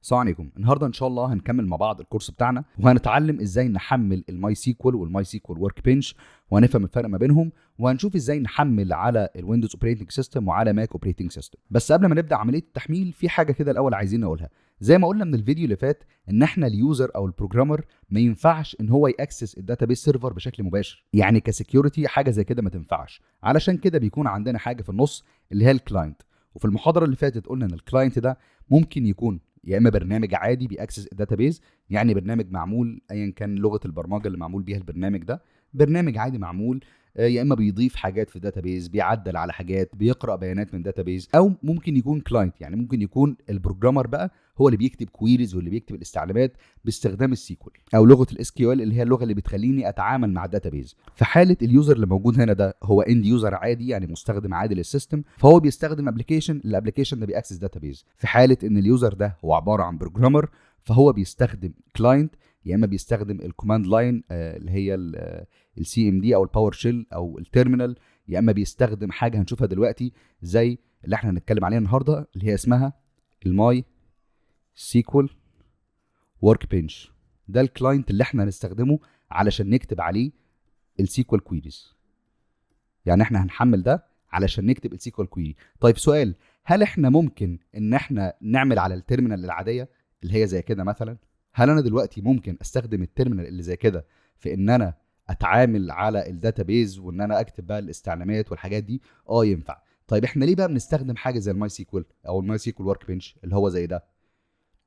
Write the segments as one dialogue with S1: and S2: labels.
S1: السلام عليكم. النهارده ان شاء الله هنكمل مع بعض الكورس بتاعنا وهنتعلم ازاي نحمل الماي سيكوال والماي سيكوال ورك بنش وهنفهم الفرق ما بينهم وهنشوف ازاي نحمل على الويندوز اوبريتنج سيستم وعلى ماك اوبريتنج سيستم. بس قبل ما نبدا عمليه التحميل في حاجه كده الاول عايزين نقولها. زي ما قلنا من الفيديو اللي فات ان احنا اليوزر او البروجرامر ما ينفعش ان هو ياكسس الداتابيس سيرفر بشكل مباشر، يعني كسكيورتي حاجه زي كده ما تنفعش. علشان كده بيكون عندنا حاجه في النص اللي هي الكلاينت. وفي المحاضره اللي فاتت قلنا ان الكلاينت ده ممكن يكون يا اما برنامج عادي بيأكسس الداتابيز، يعني برنامج معمول ايا كان لغه البرمجه اللي معمول بيها البرنامج ده، برنامج عادي معمول يا اما بيضيف حاجات في الداتابيز، بيعدل على حاجات، بيقرا بيانات من داتابيز، او ممكن يكون كلاينت، يعني ممكن يكون البروجرامر بقى هو اللي بيكتب كويريز واللي بيكتب الاستعلامات باستخدام السيكوال او لغه الاس كيو ال اللي هي اللغه اللي بتخليني اتعامل مع الداتابيز. في حاله اليوزر اللي موجود هنا ده هو اند يوزر عادي، يعني مستخدم عادي للسيستم، فهو بيستخدم ابلكيشن، الابلكيشن ده بيأكسس داتابيز. في حاله ان اليوزر ده هو عباره عن بروجرامر فهو بيستخدم كلاينت، يا اما بيستخدم الكوماند لاين اللي هي السي ام دي او الباور شيل او التيرمينال، يا اما بيستخدم حاجه هنشوفها دلوقتي زي اللي احنا هنتكلم عليها النهارده اللي هي اسمها الماي سيكوال ورك بنش. ده الكلاينت اللي احنا هنستخدمه علشان نكتب عليه السيكوال كويريز، يعني احنا هنحمل ده علشان نكتب السيكوال كويري. طيب سؤال، هل احنا ممكن ان احنا نعمل على التيرمينال العاديه اللي هي زي كده مثلا؟ هل انا دلوقتي ممكن استخدم التيرمينال اللي زي كده في ان انا اتعامل على الداتابيز وان انا اكتب بقى الاستعلامات والحاجات دي؟ ينفع. طيب احنا ليه بقى بنستخدم حاجه زي الماي سيكوال او الماي سيكوال ورك بنش اللي هو زي ده؟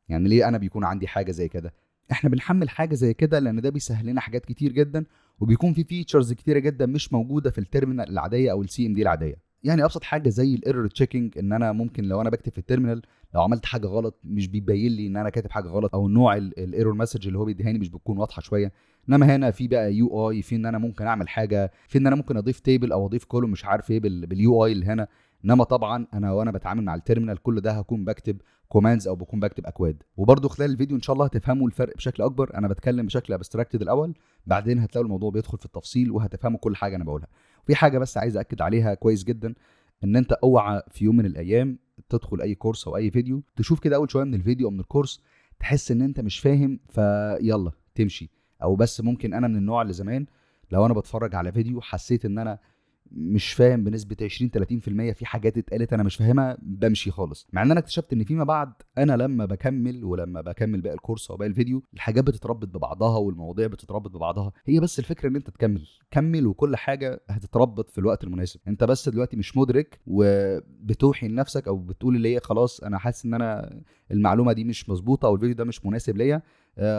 S1: يعني ليه انا بيكون عندي حاجه زي كده؟ احنا بنحمل حاجه زي كده لان ده بيسهل لنا حاجات كتير جدا، وبيكون في فيتشرز كتيره جدا مش موجوده في التيرمينال العاديه او السي ام دي العاديه. يعني ابسط حاجه زي الايرور تشيكنج، ان انا ممكن لو انا بكتب في التيرمينال لو عملت حاجه غلط مش بيبين لي ان انا كاتب حاجه غلط، او نوع الايرور مسج اللي هو بيديهاني مش بتكون واضحه شويه. انما هنا في بقى يو اي، في ان انا ممكن اعمل حاجه، في ان انا ممكن اضيف تيبل او اضيف كولوم مش عارف ايه باليو اي اللي هنا. انما طبعا انا وانا بتعامل مع التيرمينال كل ده هكون بكتب كوماندز او بكون بكتب اكواد. وبرده خلال الفيديو ان شاء الله هتفهموا الفرق بشكل اكبر. انا بتكلم بشكل ابستراكتد الاول، بعدين هتلاقوا الموضوع بيدخل في التفصيل وهتفهموا كل حاجه انا بقولها. في حاجه بس عايز اكد عليها كويس جدا، ان انت اوعى في يوم من الايام تدخل اي كورس او اي فيديو تشوف كده اول شويه من الفيديو او من الكورس تحس ان انت مش فاهم فيلا تمشي. او بس ممكن انا من النوع اللي زمان لو انا بتفرج على فيديو حسيت ان انا مش فاهم بنسبه 20 30% في حاجات اتقالت انا مش فاهمها بمشي خالص، مع ان انا اكتشفت ان فيما بعد انا لما بكمل باقي الكورس او باقي الفيديو الحاجات بتتربط ببعضها والمواضيع بتتربط ببعضها. هي بس الفكره ان انت كمل وكل حاجه هتتربط في الوقت المناسب. انت بس دلوقتي مش مدرك وبتوحي لنفسك او بتقول اللي هي خلاص انا حاسس ان انا المعلومه دي مش مظبوطه او الفيديو ده مش مناسب ليا،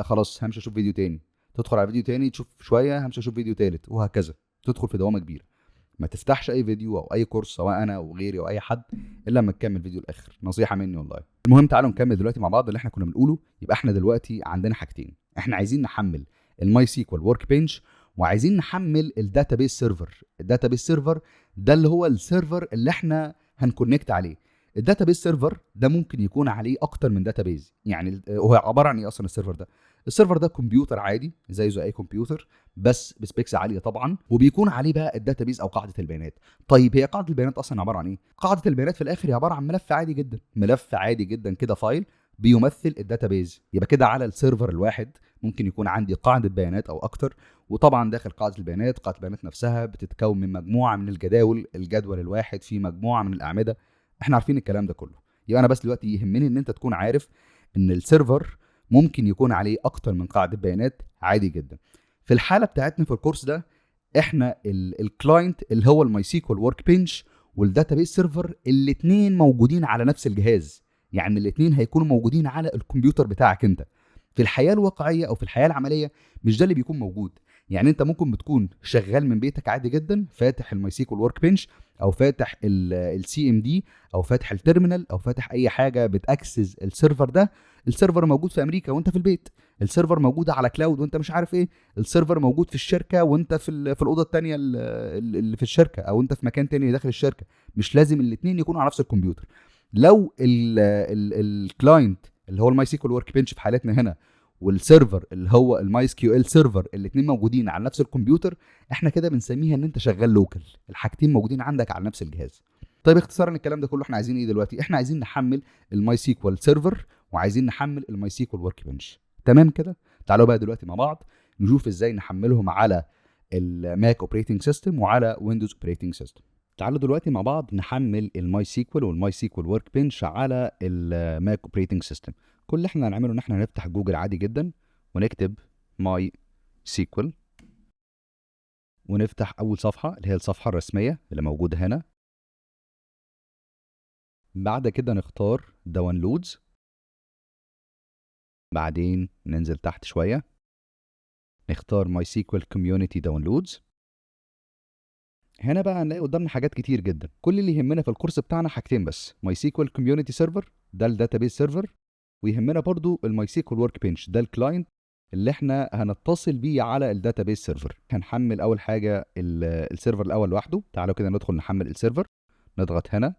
S1: خلاص همشي اشوف فيديو تاني، تدخل على فيديو تاني تشوف شويه همشي اشوف فيديو تالت، وهكذا تدخل في دوامه كبيره. ما تفتحش اي فيديو او اي كورس سواء انا او غيري او اي حد الا لما تكمل فيديو الاخر، نصيحه مني والله. المهم تعالوا نكمل دلوقتي مع بعض اللي احنا كنا بنقوله. يبقى احنا دلوقتي عندنا حاجتين، احنا عايزين نحمل الماي سيكوال ورك بنش وعايزين نحمل الداتابيس سيرفر. الداتابيس سيرفر ده اللي هو السيرفر اللي احنا هنكونكت عليه. الداتابيس سيرفر ده ممكن يكون عليه اكتر من داتابيز. يعني هو عباره عن ايه اصلا السيرفر ده؟ السيرفر ده كمبيوتر عادي زي اي كمبيوتر بس بسبيكس عاليه طبعا، وبيكون عليه بقى الداتابيز او قاعده البيانات. طيب هي قاعده البيانات اصلا عباره عن ايه؟ قاعده البيانات في الاخر هي عباره عن ملف عادي جدا، ملف عادي جدا كده، فايل بيمثل الداتابيز. يبقى كده على السيرفر الواحد ممكن يكون عندي قاعده بيانات او اكتر، وطبعا داخل قاعده البيانات نفسها بتتكون من مجموعه من الجداول، الجدول الواحد فيه مجموعه من الاعمده. احنا عارفين الكلام ده كله. يبقى انا بس دلوقتي يهمني ان انت تكون عارف ان السيرفر ممكن يكون عليه اكتر من قاعده بيانات عادي جدا. في الحاله بتاعتنا في الكورس ده احنا الكلاينت اللي هو الماي سيكوال ورك بنش والداتابيس سيرفر الاثنين موجودين على نفس الجهاز، يعني الاثنين هيكونوا موجودين على الكمبيوتر بتاعك انت. في الحياه الواقعيه او في الحياه العمليه مش ده اللي بيكون موجود. يعني انت ممكن بتكون شغال من بيتك عادي جدا فاتح الماي سيكوال ورك بنش او فاتح السي ام دي او فاتح التيرمينال او فاتح اي حاجه بتاكسس السيرفر ده. السيرفر موجود في امريكا وانت في البيت، السيرفر موجود على كلاود وانت مش عارف ايه، السيرفر موجود في الشركه وانت في الاوضه الثانيه اللي في الشركه، او انت في مكان تاني داخل الشركه. مش لازم الاثنين يكونوا على نفس الكمبيوتر. لو الكلاينت اللي هو الماي سيكوال ورك بنش في حالتنا هنا والسيرفر اللي هو الماي اس كيو ال سيرفر الاثنين موجودين على نفس الكمبيوتر، احنا كده بنسميها ان انت شغال لوكال، الحاجتين موجودين عندك على نفس الجهاز. طيب اختصارا الكلام ده كله احنا عايزين ايه دلوقتي؟ احنا عايزين نحمل الماي سيكوال سيرفر وعايزين نحمل الماي سيكوال ورك بنش. تمام كده؟ تعالوا بقى دلوقتي مع بعض نشوف ازاي نحملهم على الماك اوبريتنج سيستم وعلى ويندوز اوبريتنج سيستم. تعالوا دلوقتي مع بعض نحمل الماي سيكوال والماي سيكوال ورك بنش على الماك اوبريتنج سيستم. كل اللي احنا هنعمله ان احنا هنفتح جوجل عادي جدا ونكتب ماي سيكوال ونفتح اول صفحه اللي هي الصفحه الرسميه اللي موجوده هنا. بعد كده نختار داونلودز، بعدين ننزل تحت شويه نختار ماي سيكوال كوميونتي داونلودز. هنا بقى هنلاقي قدامنا حاجات كتير جدا. كل اللي يهمنا في الكورس بتاعنا حاجتين بس، ماي سيكوال كوميونتي سيرفر ده الداتابيس سيرفر، ويهمنا برضو الماي سيكوال ورك بنش ده الكلاينت اللي احنا هنتصل بيه على الداتابيس سيرفر. هنحمل اول حاجه السيرفر الاول لوحده. تعالوا كده ندخل نحمل السيرفر، نضغط هنا.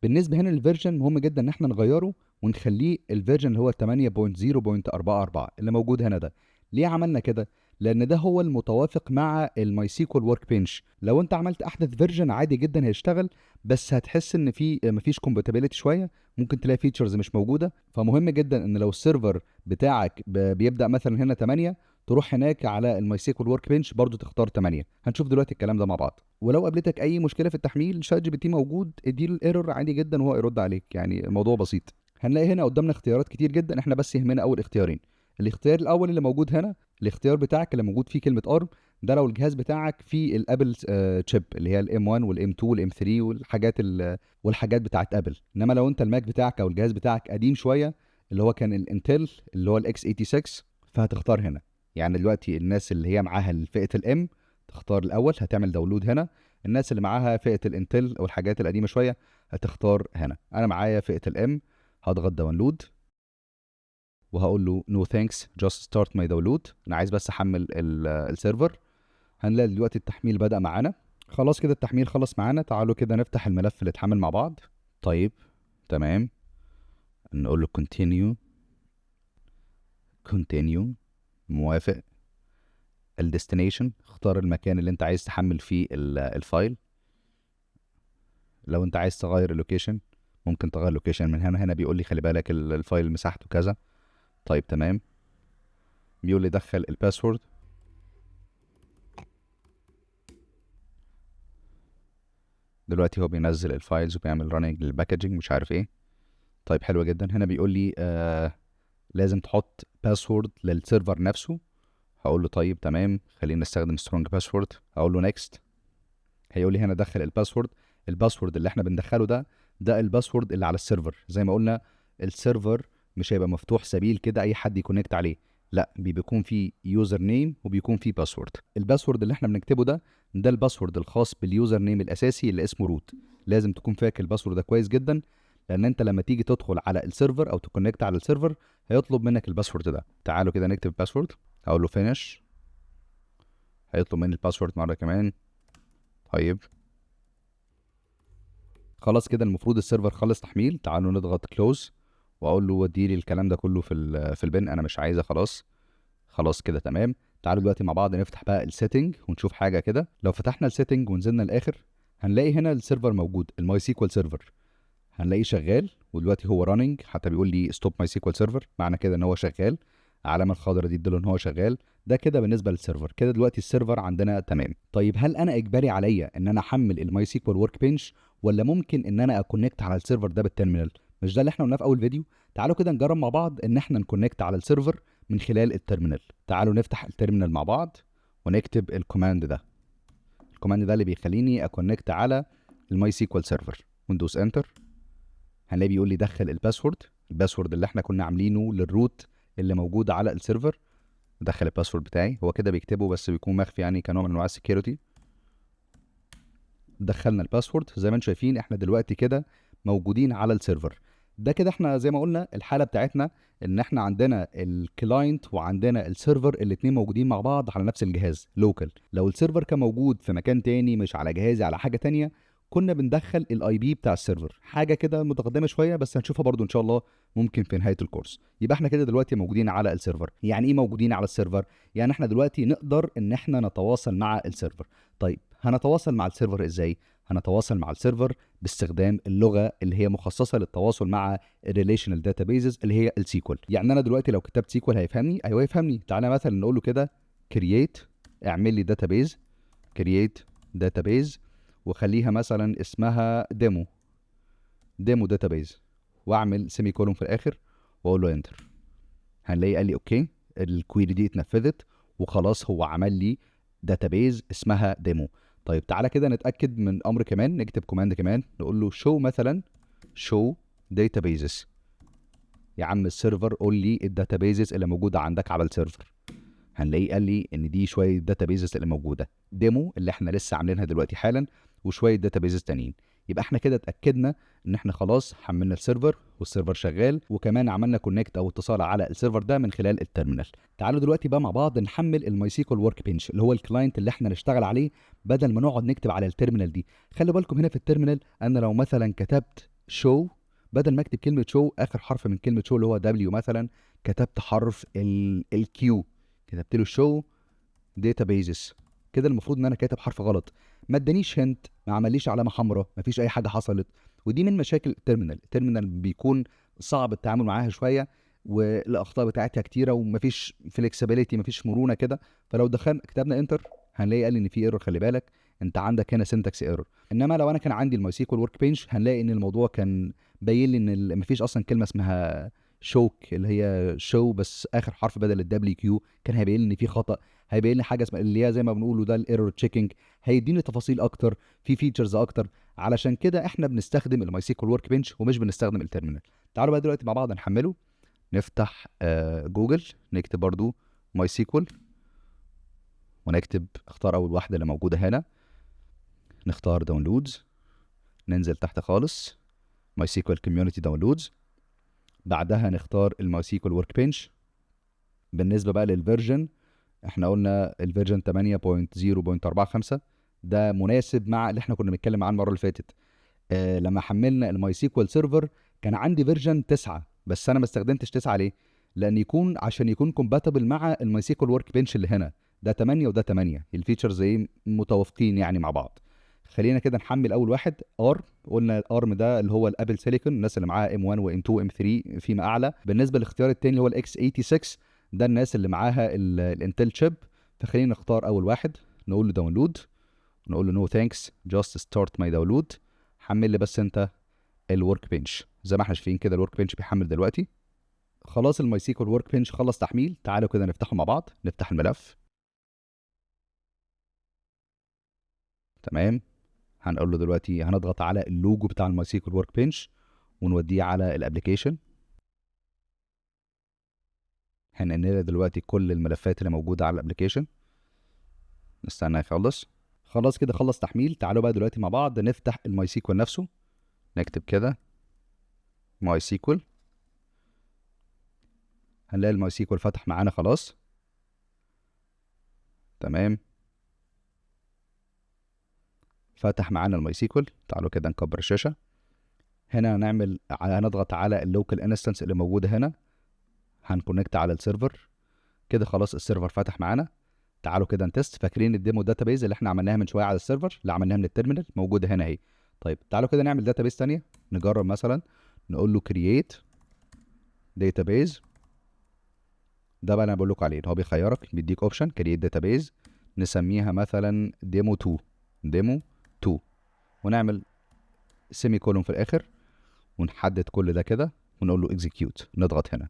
S1: بالنسبه هنا للفيرجن مهم جدا ان احنا نغيره ونخليه الفيرجن اللي هو 8.0.44 اللي موجود هنا ده. ليه عملنا كده؟ لان ده هو المتوافق مع الماي سيكوال ورك بنش. لو انت عملت احدث فيرجن عادي جدا هيشتغل، بس هتحس ان في مفيش كومباتيبيليتي شويه، ممكن تلاقي فيتشرز مش موجوده. فمهم جدا ان لو السيرفر بتاعك بيبدا مثلا هنا 8 تروح هناك على الماي سيكوال ورك بنش برضو تختار 8. هنشوف دلوقتي الكلام ده مع بعض. ولو قابلتك اي مشكله في التحميل شات جي بي تي موجود، اديله الايرور عادي جدا وهو يرد عليك، يعني الموضوع بسيط. هنلاقي هنا قدامنا اختيارات كتير جدا، احنا بس يهمنا اول اختيارين. الاختيار الاول اللي موجود هنا، الاختيار بتاعك اللي موجود فيه كلمه ارم، ده لو الجهاز بتاعك فيه الابل تشيب اللي هي الام 1 والام 2 والام 3 والحاجات بتاعت ابل. انما لو انت الماك بتاعك او الجهاز بتاعك قديم شويه اللي هو كان الانتل اللي هو الاكس 86، فهتختار هنا. يعني دلوقتي الناس اللي هي معاها فئه الام تختار الاول، هتعمل داونلود هنا. الناس اللي معاها فئه الانتل او الحاجات القديمه شويه هتختار هنا. انا معايا فئه الام، هضغط داونلود وهقول له نو ثانكس جاست ستارت ماي داونلود، انا عايز بس احمل السيرفر. هنلاقي دلوقتي التحميل بدأ معانا. خلاص كده التحميل خلص معانا. تعالوا كده نفتح الملف اللي اتحمل مع بعض. طيب تمام، نقول له continue موافق. الديستنيشن اختار المكان اللي انت عايز تحمل فيه الفايل. لو انت عايز تغير اللوكيشن ممكن تغير اللوكيشن من هنا. هنا بيقول لي خلي بالك الفايل مساحته كذا. طيب تمام، بيقول لي دخل الباسورد. دلوقتي هو بينزل الفايلز وبيعمل راننج للباكجينج مش عارف ايه. طيب حلو جدا. هنا بيقول لي لازم تحط باسورد للسيرفر نفسه. هقول له طيب تمام خلينا نستخدم سترونج باسورد. هقول له نيكست. هيقول لي هنا دخل الباسورد. الباسورد اللي احنا بندخله ده الباسورد اللي على السيرفر. زي ما قلنا السيرفر مش هيبقى مفتوح سبيل كده اي حد يكونكت عليه، لا بيكون فيه يوزر نيم وبيكون فيه باسورد. الباسورد اللي احنا بنكتبه ده الباسورد الخاص باليوزر نيم الاساسي اللي اسمه روت. لازم تكون فاكر الباسورد ده كويس جدا، لان انت لما تيجي تدخل على السيرفر او تكونكت على السيرفر هيطلب منك الباسورد ده. تعالوا كده نكتب الباسورد. هقول له فينيش. هيطلب مني الباسورد مره كمان. طيب خلاص كده المفروض السيرفر خلص تحميل. تعالوا نضغط كلوز واقول له وديلي الكلام ده كله في البن، انا مش عايزه خلاص. خلاص كده تمام. تعالوا دلوقتي مع بعض نفتح بقى السيتنج ونشوف حاجه كده. لو فتحنا السيتنج ونزلنا الاخر هنلاقي هنا السيرفر موجود، الماي سيكوال سيرفر هنلاقيه شغال ودلوقتي هو راننج. حتى بيقول لي ستوب ماي سيكوال سيرفر، معنى كده ان هو شغال. العلامه الخضراء دي تدل ان هو شغال. ده كده بالنسبه للسيرفر. كده دلوقتي السيرفر عندنا تمام. طيب هل انا اجباري عليا ان انا احمل الماي سيكوال ورك بنش ولا ممكن ان انا اكونكت على السيرفر ده بالتيرمينال؟ مش ده اللي احنا قلناه في اول فيديو؟ تعالوا كده نجرب مع بعض ان احنا نكونكت على السيرفر من خلال التيرمينال. تعالوا نفتح التيرمينال مع بعض ونكتب الكوماند ده. الكوماند ده اللي بيخليني اكونكت على الماي سيكوال سيرفر. ويندوز انتر. هنلاقي بيقول لي دخل الباسورد اللي احنا كنا عاملينه للروت اللي موجود على السيرفر. دخل الباسورد بتاعي، هو كده بيكتبه بس بيكون مخفي يعني كنوع من انواع السكيورتي. دخلنا الباسورد. زي ما انتم شايفين احنا دلوقتي كده موجودين على السيرفر ده. كده احنا زي ما قلنا الحاله بتاعتنا ان احنا عندنا الكلاينت وعندنا السيرفر الاتنين موجودين مع بعض على نفس الجهاز لوكال. لو السيرفر كان موجود في مكان تاني مش على جهازي على حاجه تانيه كنا بندخل الاي بي بتاع السيرفر. حاجه كده متقدمه شويه بس هنشوفها برضو ان شاء الله ممكن في نهايه الكورس. يبقى احنا كده دلوقتي موجودين على السيرفر. يعني ايه موجودين على السيرفر؟ يعني احنا دلوقتي نقدر ان احنا نتواصل مع السيرفر. طيب هنتواصل مع السيرفر ازاي؟ هنتواصل مع السيرفر باستخدام اللغه اللي هي مخصصه للتواصل مع الريليشنال داتابيزز اللي هي السيكوال. يعني انا دلوقتي لو كتبت سيكوال هيفهمني؟ ايوه يفهمني. تعالى مثلا نقول له كده كرييت، اعمل لي داتابيز، كرييت داتابيز، وخليها مثلا اسمها ديمو داتابيز، واعمل سيمي كولون في الاخر واقول له انتر. هنلاقي قال لي اوكي، الكويري دي اتنفذت وخلاص، هو عمل لي داتابيز اسمها ديمو. طيب تعالى كده نتاكد من امر كمان، نكتب كوماند كمان نقول له شو مثلا، شو داتابيزز. يا عم السيرفر قول لي الداتابيزز اللي موجوده عندك على السيرفر. هنلاقيه قال لي ان دي شويه داتابيزز اللي موجوده، ديمو اللي احنا لسه عاملينها دلوقتي حالا، وشويه داتابيزز تانيين. يبقى احنا كده اتاكدنا ان احنا خلاص حملنا السيرفر والسيرفر شغال، وكمان عملنا كونكت او اتصال على السيرفر ده من خلال التيرمينال. تعالوا دلوقتي بقى مع بعض نحمل الماي سيكوال ورك بنش اللي هو الكلاينت اللي احنا نشتغل عليه، بدل ما نقعد نكتب على التيرمينال دي. خلي بالكم هنا في التيرمينال انا لو مثلا كتبت شو، بدل ما اكتب كلمه شو اخر حرف من كلمه شو اللي هو دبليو مثلا، كتبت حرف الكيو، كتبت له شو داتابيزز، كده المفروض ان انا كاتب حرف غلط. ما ادانيش هنت، ما عمليش علامه حمراء، ما فيش اي حاجه حصلت. ودي من مشاكل التيرمينال بيكون صعب التعامل معاها شويه، والاخطاء بتاعتها كتيره، ومفيش فليكسبيليتي، مفيش مرونه كده. فلو دخلنا كتبنا انتر هنلاقي قال ان في ايرور، خلي بالك انت عندك هنا سنتكس ايرور. انما لو انا كان عندي الماي سيكوال ورك بنش هنلاقي ان الموضوع كان باين لي ان مفيش اصلا كلمه اسمها شوك اللي هي شو بس اخر حرف بدل الدبليو كيو، كان هيبين لي ان في خطا، هيبين لي حاجه اسمها اللي هي زي ما بنقوله ده الايرور تشيكنج، هيديني تفاصيل اكتر في فيتشرز اكتر. علشان كده احنا بنستخدم الماي سيكوال ورك بنش ومش بنستخدم التيرمينال. تعالوا بقى دلوقتي مع بعض نحمله. نفتح جوجل، نكتب برضو ماي سيكوال، ونكتب اختار اول واحده اللي موجوده هنا، نختار داونلودز، ننزل تحت خالص ماي سيكوال كوميونتي داونلودز، بعدها نختار الماي سيكوال ورك بنش. بالنسبه بقى للفيرجن، احنا قلنا الفيرجن 8.0.45، ده مناسب مع اللي احنا كنا بنتكلم عنه المره اللي فاتت. لما حملنا الماي سيكوال سيرفر كان عندي فيرجن 9، بس انا ما استخدمتش 9 ليه؟ لان عشان يكون كومباتبل مع الماي سيكوال ورك بنش اللي هنا، ده 8 وده 8، الفيتشرز ايه متوافقين يعني مع بعض. خلينا كده نحمل اول واحد قلنا الارم ده اللي هو الابل سيليكون، الناس اللي معاها ام 1 وام 2 وام 3 فيما اعلى. بالنسبه للاختيار الثاني اللي هو الاكس 86، ده الناس اللي معاها الانتل شيب. فخلينا نختار اول واحد، نقول له داونلود، نقول له نو ثانكس جاست ستارت ماي داونلود، حمل لي بس انت الورك بنش. زي ما احنا شايفين كده الورك بنش بيحمل دلوقتي. خلاص الماي سيكوال ورك بنش خلص تحميل. تعالوا كده نفتحه مع بعض، نفتح الملف. تمام، هنقول له دلوقتي هنضغط على اللوجو بتاع الماي سيكوال ورك بنش ونوديه على الابلكيشن. هننقل دلوقتي كل الملفات اللي موجوده على الابلكيشن، نستنى يخلص. خلاص كده خلص تحميل. تعالوا بقى دلوقتي مع بعض نفتح الماي سيكوال نفسه، نكتب كده ماي سيكوال، هنلاقي الماي سيكوال فتح معانا خلاص. تمام، فتح معانا الماي سيكوال. تعالوا كده نكبر الشاشه. هنا هنضغط على اللوكال انستنس اللي موجوده هنا، هنكونكت على السيرفر. كده خلاص السيرفر فتح معانا. تعالوا كده نتست. فاكرين الديمو داتابيز اللي احنا عملناها من شويه على السيرفر، اللي عملناها من التيرمينال، موجوده هنا اهي. طيب تعالوا كده نعمل داتابيز ثانيه، نجرب مثلا نقول له كرييت داتابيز. ده بقى انا بقول لكم عليه، هو بيخيرك، بيديك اوبشن كرييت داتابيز، نسميها مثلا ديمو 2، ديمو 2، ونعمل سيمي كولون في الاخر، ونحدد كل ده كده ونقول له اكزيكيوت. نضغط هنا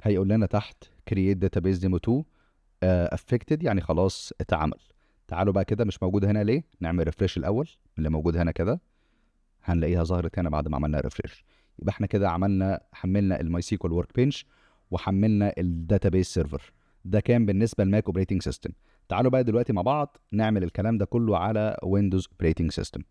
S1: هيقول لنا تحت create database demo 2 affected، يعني خلاص اتعمل. تعالوا بقى كده، مش موجوده هنا ليه؟ نعمل ريفريش الاول اللي موجود هنا كده، هنلاقيها ظهرت هنا بعد ما عملنا ريفريش. يبقى احنا كده حملنا الماي سيكوال ورك بنش وحملنا الداتابيس سيرفر. ده كان بالنسبه لماك اوبريتنج سيستم. تعالوا بقى دلوقتي مع بعض نعمل الكلام ده كله على ويندوز اوبريتنج سيستم.